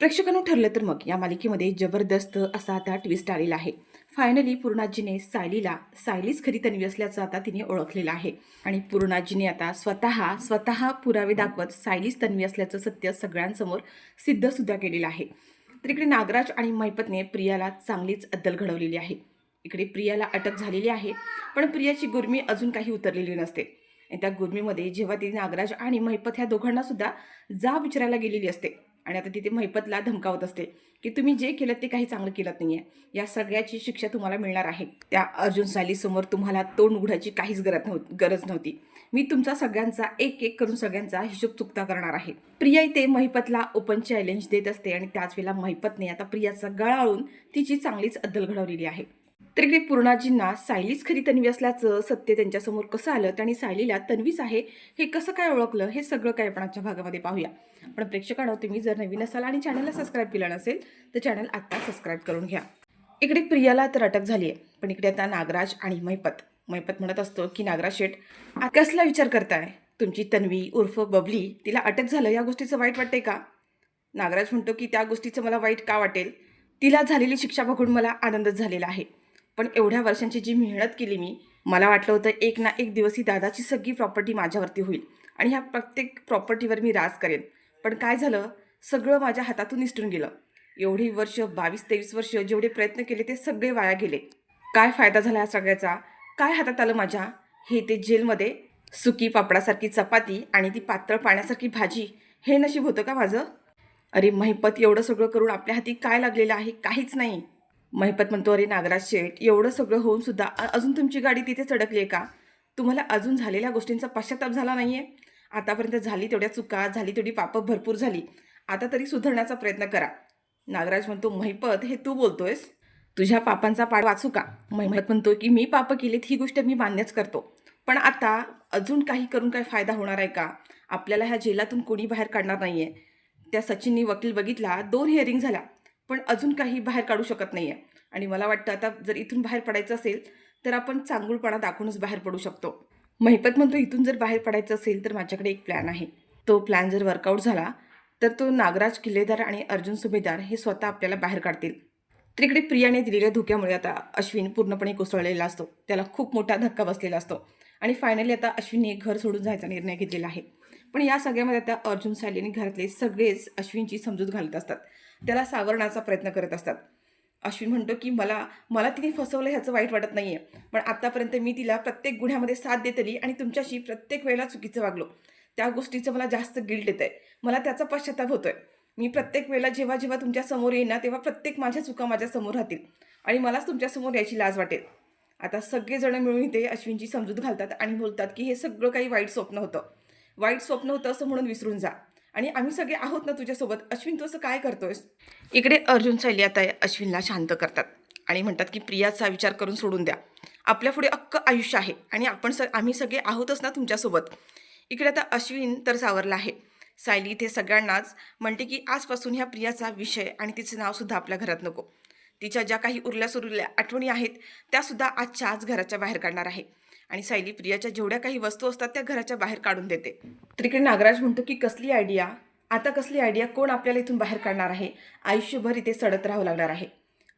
प्रेक्षकांनो ठरलं तर मग या मालिकेमध्ये जबरदस्त असा आता ट्विस्ट आलेला आहे. फायनली पूर्णाजीने सायलीच खरी तन्वी असल्याचं आता तिने ओळखलेलं आहे. आणि पूर्णाजीने आता स्वतः पुरावे दाखवत सायलीच तन्वी असल्याचं सत्य सगळ्यांसमोर सिद्ध सुद्धा केलेलं आहे. तर इकडे नागराज आणि महिपतने प्रियाला चांगलीच अद्दल घडवलेली आहे. इकडे प्रियाला अटक झालेली आहे, पण प्रियाची गुर्मी अजून काही उतरलेली नसते. आणि त्या गुर्मीमध्ये जेव्हा ती नागराज आणि महिपत ह्या दोघांना सुद्धा जाब विचारायला गेलेली असते आणि आता तिथे महिपतला धमकावत असते की तुम्ही जे केलं ते काही चांगलं केलं नाहीये, या सगळ्याची शिक्षा तुम्हाला मिळणार आहे. त्या अर्जुन सायलीसमोर तुम्हाला तोंड उघडायची काहीच गरज नव्हती. मी तुमचा सगळ्यांचा एक एक करून सगळ्यांचा हिशोब चुकता करणार आहे. प्रिया इथे महिपतला ओपन चॅलेंज देत असते आणि त्याच वेळेला महिपतने आता प्रियाचा गळाळून तिची चांगलीच अद्दल घडवलेली आहे. तर इकडे पूर्णाजींना सायलीच खरी तन्वी असल्याचं सत्य त्यांच्यासमोर कसं आलं आणि सायलीला तन्वीच आहे हे कसं काय ओळखलं, हे सगळं काय आपणाच्या भागामध्ये पाहूया. पण प्रेक्षकांनो, तुम्ही जर नवीन असाल आणि चॅनलला सबस्क्राईब केलं नसेल तर चॅनल आत्ता सबस्क्राईब करून घ्या. इकडे प्रियाला तर अटक झाली आहे, पण इकडे आता नागराज आणि महिपत म्हणत असतो की नागराज शेठ, कसला विचार करताय? तुमची तन्वी उर्फ बबली, तिला अटक झालं या गोष्टीचं वाईट वाटतंय का? नागराज म्हणतो की त्या गोष्टीचं मला वाईट का वाटेल? तिला झालेली शिक्षा बघून मला आनंदच झालेला आहे. पण एवढ्या वर्षांची जी मेहनत केली मला वाटलं होतं एक ना एक दिवस ही दादाची सगळी प्रॉपर्टी माझ्यावरती होईल आणि ह्या प्रत्येक प्रॉपर्टीवर मी राज करेन. पण काय झालं, सगळं माझ्या हातातून निसटून गेलं. एवढी वर्ष 22-23 वर्ष जेवढे प्रयत्न केले ते सगळे वाया गेले. काय फायदा झाला या सगळ्याचा? काय हातात आलं माझ्या? हे ते जेलमध्ये सुकी पापडासारखी चपाती आणि ती पातळ पाण्यासारखी भाजी, हे नशीब होतं का माझं? अरे महिपत, एवढं सगळं करून आपल्या हाती काय लागलेलं आहे? काहीच नाही. महिपत म्हणतो, अरे नागराज शेठ, एवढं सगळं होऊन सुद्धा अजून तुमची गाडी तिथेच अडकली आहे का? तुम्हाला अजून झालेल्या गोष्टींचा पश्चाताप झाला नाही आहे? आतापर्यंत झाली तेवढ्या चुका, झाली तेवढी पापं भरपूर झाली, आता तरी सुधारण्याचा प्रयत्न करा. नागराज म्हणतो, महिपत, हे तू बोलतोयस? तुझ्या पापांचा पाड वाचू का? महिपत म्हणतो की मी पापं केलीत ही गोष्ट मी मान्यच करतो, पण आता अजून काही करून काय फायदा होणार आहे का? आपल्याला ह्या जेलातून कोणी बाहेर काढणार नाही आहे. त्या सचिननी वकील बघितला, 2 हिअरिंग झाल्या, पण अजून काही बाहेर काढू शकत नाही आहे. आणि मला वाटतं आता जर इथून बाहेर पडायचं असेल तर आपण चांगुलपणा दाखवूनच बाहेर पडू शकतो. महिपत म्हणतो, इथून जर बाहेर पडायचं असेल तर माझ्याकडे एक प्लॅन आहे. तो प्लॅन जर वर्कआउट झाला तर तो नागराज किल्लेदार आणि अर्जुन सुभेदार हे स्वतः आपल्याला बाहेर काढतील. तर इकडे प्रियाने दिलेल्या धोक्यामुळे आता अश्विन पूर्णपणे कोसळलेला असतो. त्याला खूप मोठा धक्का बसलेला असतो आणि फायनली आता अश्विनने घर सोडून जायचा निर्णय घेतलेला आहे. पण या सगळ्यामध्ये आता अर्जुन सायलीने घरातले सगळेच अश्विनची समजूत घालत असतात, त्याला सावरण्याचा प्रयत्न करत असतात. अश्विन म्हणतो की मला तिने फसवलं ह्याचं वाईट वाटत नाही आहे, पण आत्तापर्यंत मी तिला प्रत्येक गुन्ह्यामध्ये साथ देत आली आणि तुमच्याशी प्रत्येक वेळेला चुकीचं वागलो. त्या गोष्टीचं मला जास्त गिल्ट येतं आहे, मला त्याचा पश्चाताप होतो आहे. मी प्रत्येक वेळेला जेव्हा जेव्हा तुमच्या समोर येईन ना, तेव्हा प्रत्येक माझ्या चुका माझ्यासमोर राहतील आणि मलाच तुमच्यासमोर यायची लाज वाटेल. आता सगळेजण मिळून इथे अश्विनची समजूत घालतात आणि बोलतात की हे सगळं काही वाईट स्वप्न होतं असं म्हणून विसरून जा आणि आम्ही सगळे आहोत ना तुझ्यासोबत. अश्विन, तू असं काय करतोयस? इकडे अर्जुन सायली आता अश्विनला शांत करतात आणि म्हणतात की प्रियाचा विचार करून सोडून द्या. आपल्या पुढे अख्खं आयुष्य आहे आणि आम्ही सगळे आहोतच ना तुमच्यासोबत. इकडे आता अश्विन तर सावरला आहे. सायली इथे सगळ्यांनाच म्हणते की आजपासून ह्या प्रियाचा विषय आणि तिचं नावसुद्धा आपल्या घरात नको. तिच्या ज्या काही उरल्या सुरल्या आठवणी आहेत त्यासुद्धा आजच्या आज घराच्या बाहेर काढणार आहे आणि सायली प्रियाच्या जेवढ्या काही वस्तू असतात त्या घराच्या बाहेर काढून देते. तर इकडे नागराज म्हणतो की कसली आयडिया? आता कसली आयडिया? कोण आपल्याला इथून बाहेर काढणार आहे? आयुष्यभर इथे सडत राहावं लागणार आहे.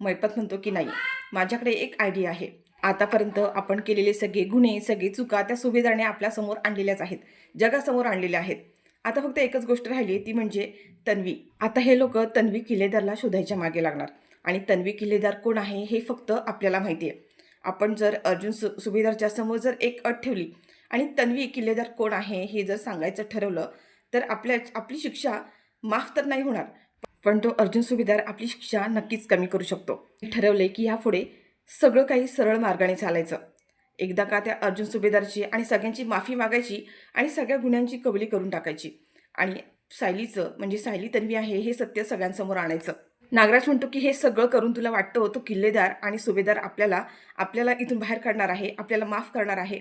महिपत म्हणतो की नाही, माझ्याकडे एक आयडिया आहे. आतापर्यंत आपण केलेले सगळे गुन्हे, सगळे चुका त्या सुभेदारने आपल्यासमोर आणलेल्याच आहेत, जगासमोर आणलेल्या आहेत. आता फक्त एकच गोष्ट राहिली, ती म्हणजे तन्वी. आता हे लोक तन्वी किल्लेदारला शोधायच्या मागे लागणार आणि तन्वी किल्लेदार कोण आहे हे फक्त आपल्याला माहिती आहे. आपण जर अर्जुन सुभेदारच्या समोर जर एक अट ठेवली आणि तन्वी किल्लेदार कोण आहे हे जर सांगायचं ठरवलं तर आपली शिक्षा माफ तर नाही होणार, पण तो अर्जुन सुभेदार आपली शिक्षा नक्कीच कमी करू शकतो. ठरवले की यापुढे सगळं काही सरळ मार्गाने चालायचं. एकदा का त्या अर्जुन सुभेदारची आणि सगळ्यांची माफी मागायची आणि सगळ्या गुन्ह्यांची कबुली करून टाकायची आणि सायलीचं म्हणजे सायली तन्वी आहे हे सत्य सगळ्यांसमोर आणायचं. नागराज म्हणतो की हे सगळं करून तुला वाटतं होतं किल्लेदार आणि सुभेदार आपल्याला इथून बाहेर काढणार आहे, आपल्याला माफ करणार आहे?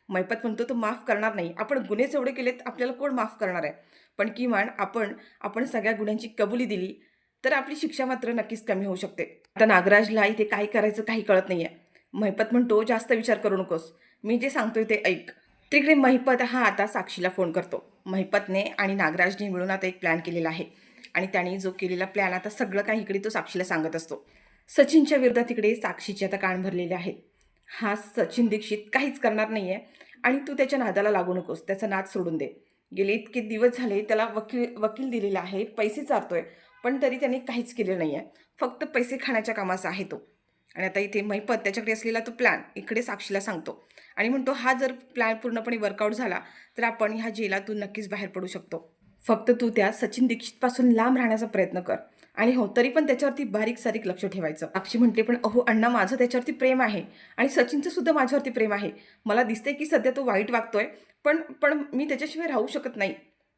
महिपत म्हणतो तो माफ करणार नाही. आपण गुन्हेच एवढे केलेत, आपल्याला कोण माफ करणार आहे? पण किमान आपण सगळ्या गुन्ह्यांची कबुली दिली तर आपली शिक्षा मात्र नक्कीच कमी होऊ शकते. आता नागराजला इथे काय करायचं काही कळत नाहीये. महिपत म्हणतो जास्त विचार करू नकोस, मी जे सांगतोय ते ऐक. तिकडे महिपत हा आता साक्षीला फोन करतो. महिपतने आणि नागराजने मिळून आता एक प्लॅन केलेला आहे आणि त्याने जो केलेला प्लॅन आता सगळं काही इकडे तो साक्षीला सांगत असतो. सचिनच्या विरोधात इकडे साक्षीचे आता कान भरलेले आहेत. हा सचिन दीक्षित काहीच करणार नाहीये आणि तू त्याच्या नादाला लागू नकोस, त्याचा नाद सोडून दे. गेले इतके दिवस झाले त्याला वकील दिलेला आहे, पैसे चारतोय, पण तरी त्याने काहीच केलेलं नाहीये. फक्त पैसे खाण्याच्या कामाचा आहे तो. आणि आता इथे महिपत त्याच्याकडे असलेला तो प्लॅन इकडे साक्षीला सांगतो आणि म्हणतो हा जर प्लॅन पूर्णपणे वर्कआउट झाला तर आपण ह्या जेलातून नक्कीच बाहेर पडू शकतो. फक्त तू त्या सचिन दीक्षितपासून लांब राहण्याचा प्रयत्न कर आणि हो तरी पण त्याच्यावरती बारीक सारीक लक्ष ठेवायचं. साक्षी म्हणते पण अहो अण्णा, माझं त्याच्यावरती प्रेम आहे आणि सचिनचं सुद्धा माझ्यावरती प्रेम आहे. मला दिसतंय की सध्या तो वाईट वागतोय, पण पण मी त्याच्याशिवाय राहू शकत नाही.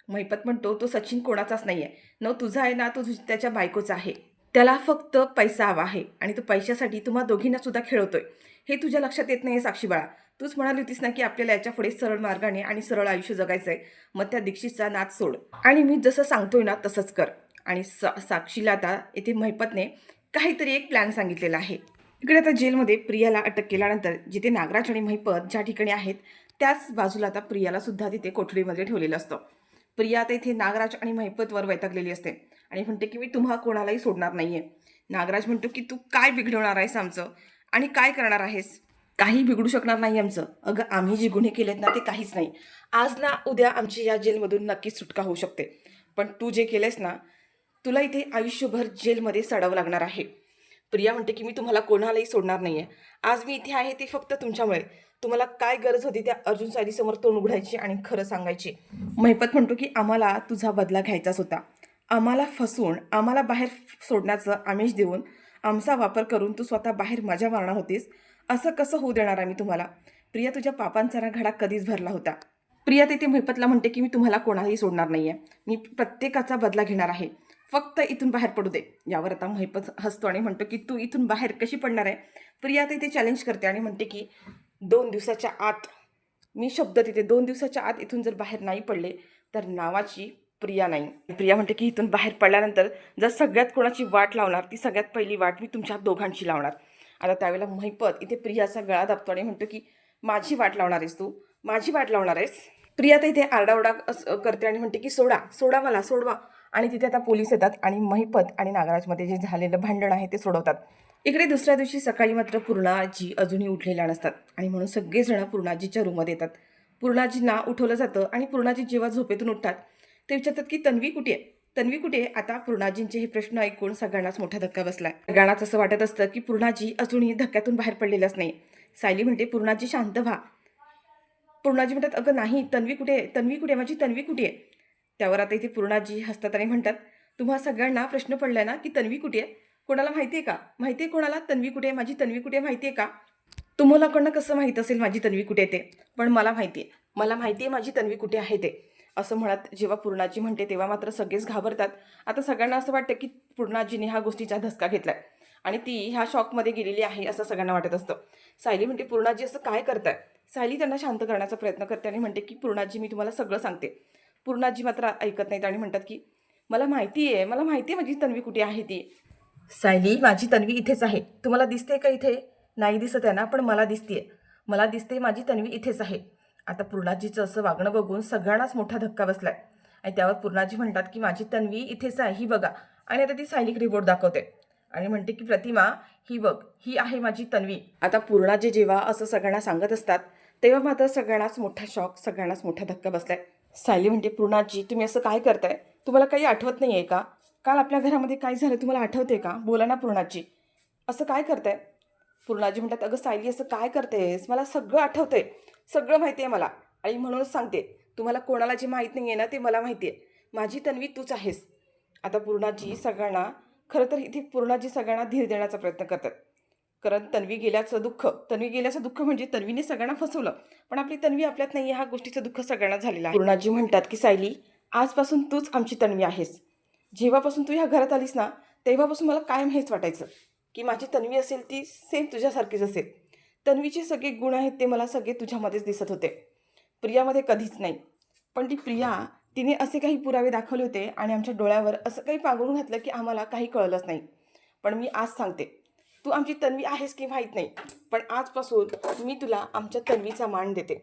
महिपत म्हणतो तो सचिन कोणाचाच नाही आहे, न तुझा आहे ना तो त्याच्या बायकोचा आहे. त्याला फक्त पैसा हवा आहे आणि तो पैशासाठी तुम्हा दोघींना सुद्धा खेळवतोय. हे तुझ्या लक्षात येत नाहीये साक्षी बाळा. तूच म्हणाली होतीस ना की आपल्याला याच्या पुढे सरळ मार्गाने आणि सरळ आयुष्य जगायचंय. मग त्या दीक्षितचा नाद सोड आणि मी जसं सांगतोय ना तसंच कर. आणि साक्षीला आता येथे महिपतने काहीतरी एक प्लॅन सांगितलेला आहे. इकडे आता जेलमध्ये प्रियाला अटक केल्यानंतर जिथे नागराज आणि महिपत ज्या ठिकाणी आहेत त्याच बाजूला आता प्रियाला सुद्धा तिथे कोठडीमध्ये ठेवलेलं असतं. प्रिया आता इथे नागराज आणि महिपतवर वैतागलेली असते आणि म्हणते की मी तुम्हा कोणालाही सोडणार नाहीये. नागराज म्हणतो की तू काय बिघडवणार आहेस आमचं आणि काय करणार आहेस? काही बिघडू शकणार नाही आमचं. अगं आम्ही जे गुन्हे केलेत ना ते काहीच नाही. आज ना उद्या आमची या जेलमधून नक्कीच सुटका होऊ शकते, पण तू जे केलेस ना तुला इथे आयुष्यभर जेलमध्ये सडावं लागणार आहे. प्रिया म्हणते की मी तुम्हाला कोणालाही सोडणार नाहीये. आज मी इथे आहे ते फक्त तुमच्यामुळे. तुम्हाला काय गरज होती त्या अर्जुन सायलीसमोर तोंड उघडायची आणि खरं सांगायची. महिपत म्हणतो की आम्हाला तुझा बदला घ्यायचाच होता. आम्हाला फसवून आम्हाला बाहेर सोडण्याचं आमिष देऊन आमचा वापर करून तू स्वतः बाहेर मजा मारणार होतीस. असं कसं होऊ देणार आहे मी तुम्हाला? प्रिया तुझ्या पापांचा घडा कधीच भरला होता. प्रिया तिथे महिपतला म्हणते की मी तुम्हाला कोणालाही सोडणार नाहीये. मी प्रत्येकाचा बदला घेणार आहे. फक्त इथून बाहेर पडू दे. यावर आता महिपत हसतो आणि म्हणतो की तू इथून बाहेर कशी पडणार आहे? प्रिया तिथे चॅलेंज करते आणि म्हणते की 2 दिवसाच्या आत, मी शब्द तिथे 2 दिवसाच्या आत इथून जर बाहेर नाही पडले तर नावाची प्रिया नाही. प्रिया म्हणते की इथून बाहेर पडल्यानंतर जर सगळ्यात कोणाची वाट लावणार ती सगळ्यात पहिली वाट मी तुमच्या दोघांची लावणार. आता त्यावेळेला महिपत इथे प्रियाचा गळा दाबतो आणि म्हणतो की माझी वाट लावणार आहेस तू? माझी वाट लावणार आहेस? प्रिया तर इथे आरडाओरडा करते आणि म्हणते की सोडा सोडा मला, सोडवा. आणि तिथे आता पोलीस येतात आणि महिपत आणि नागराजमध्ये जे झालेलं भांडण आहे ते सोडवतात. इकडे दुसऱ्या दिवशी सकाळी मात्र पूर्णाजी अजूनही उठलेल्या नसतात आणि म्हणून सगळेजण पूर्णाजीच्या रूममध्ये येतात. पूर्णाजींना उठवलं जातं आणि पूर्णाजी जेव्हा झोपेतून उठतात ते विचारतात की तन्वी कुठे आहे? तन्वी कुठे आहे? आता पूर्णाजींचे हे प्रश्न ऐकून सगळ्यांनाच मोठा धक्का बसलाय. सगळ्यांनाच असं वाटत असतं की पूर्णाजी अजूनही धक्क्यातून बाहेर पडलेलाच नाही. सायली म्हणते पूर्णाजी शांत व्हा. पूर्णाजी म्हणतात अगं नाही, तन्वी कुठे आहे? तन्वी कुठे आहे? माझी तन्वी कुठे आहे? त्यावर आता इथे पूर्णाजी हसतात आणि म्हणतात तुम्हा सगळ्यांना प्रश्न पडलाय ना की तन्वी कुठे आहे? कोणाला माहिती आहे का? माहिती आहे कोणाला तन्वी कुठे आहे? माझी तन्वी कुठे आहे माहिती आहे का? तुम्हाला कोणाला कसं माहीत असेल माझी तन्वी कुठे आहे ते? पण मला माहिती आहे, मला माहिती आहे माझी तन्वी कुठे आहे ते. असं म्हणत जेव्हा पूर्णाजी म्हणते तेव्हा मात्र सगळेच घाबरतात. आता सगळ्यांना असं वाटतं की पूर्णाजीने ह्या गोष्टीचा धसका घेतलाय आणि ती ह्या शॉकमध्ये गेलेली आहे असं सगळ्यांना वाटत असतं. सायली म्हणते पूर्णाजी असं काय करताय? सायली त्यांना शांत करण्याचा प्रयत्न करते आणि म्हणते की पूर्णाजी मी तुम्हाला सगळं सांगते. पूर्णाजी मात्र ऐकत नाहीत आणि म्हणतात की मला माहिती आहे, मला माहिती आहे माझी तन्वी कुठे आहे ती. सायली माझी तन्वी इथेच आहे. तुम्हाला दिसते का इथे? नाही दिसत आहे ना, पण मला दिसते. मला दिसते माझी तन्वी इथेच आहे. आता पूर्णाजीचं असं वागणं बघून सगळ्यांनाच मोठा धक्का बसलाय आणि त्यावर पूर्णाजी म्हणतात की माझी तन्वी इथेच आहे, ही बघा. आणि आता ती सायलीकडे बोट दाखवते आणि म्हणते की प्रतिमा ही बघ, ही आहे माझी तन्वी. आता पूर्णाजी जेव्हा असं सगळ्यांना सांगत असतात तेव्हा मात्र सगळ्यांनाच मोठा शॉक, सगळ्यांनाच मोठा धक्का बसलाय. सायली म्हणते पूर्णाजी तुम्ही असं काय करताय? तुम्हाला काही आठवत नाही आहे का? काल आपल्या घरामध्ये काय झालं तुम्हाला आठवते का? बोला ना पूर्णाजी, असं काय करताय? पूर्णाजी म्हणतात अगं सायली असं काय करतेस? मला सगळं आठवतंय, सगळं माहिती आहे मला आणि म्हणूनच सांगते. तुम्हाला कोणाला जे माहीत नाही आहे ना ते मला माहिती आहे. माझी तन्वी तूच आहेस. आता पूर्णाजी सगळ्यांना, खरं तर इथे पूर्णाजी सगळ्यांना धीर देण्याचा प्रयत्न करतात. कारण तन्वी गेल्याचं दुःख म्हणजे तन्वीने सगळ्यांना फसवलं, पण आपली तन्वी आपल्यात नाही आहे ह्या गोष्टीचं दुःख सगळ्यांना झालेलं आहे. पूर्णाजी म्हणतात की सायली आजपासून तूच आमची तन्वी आहेस. जेव्हापासून तू ह्या घरात आलीस ना तेव्हापासून मला कायम हेच वाटायचं की माझी तन्वी असेल ती सेम तुझ्यासारखीच असेल. तन्वीचे सगळे गुण आहेत ते मला सगळे तुझ्यामध्येच दिसत होते, प्रियामध्ये कधीच नाही. पण ती प्रिया तिने असे काही पुरावे दाखवले होते आणि आमच्या डोळ्यावर असं काही पांघरून घातलं की आम्हाला काही कळलंच नाही. पण मी आज सांगते, तू आमची तन्वी आहेस की माहीत नाही, पण आजपासून मी तुला आमच्या तन्वीचा मान देते.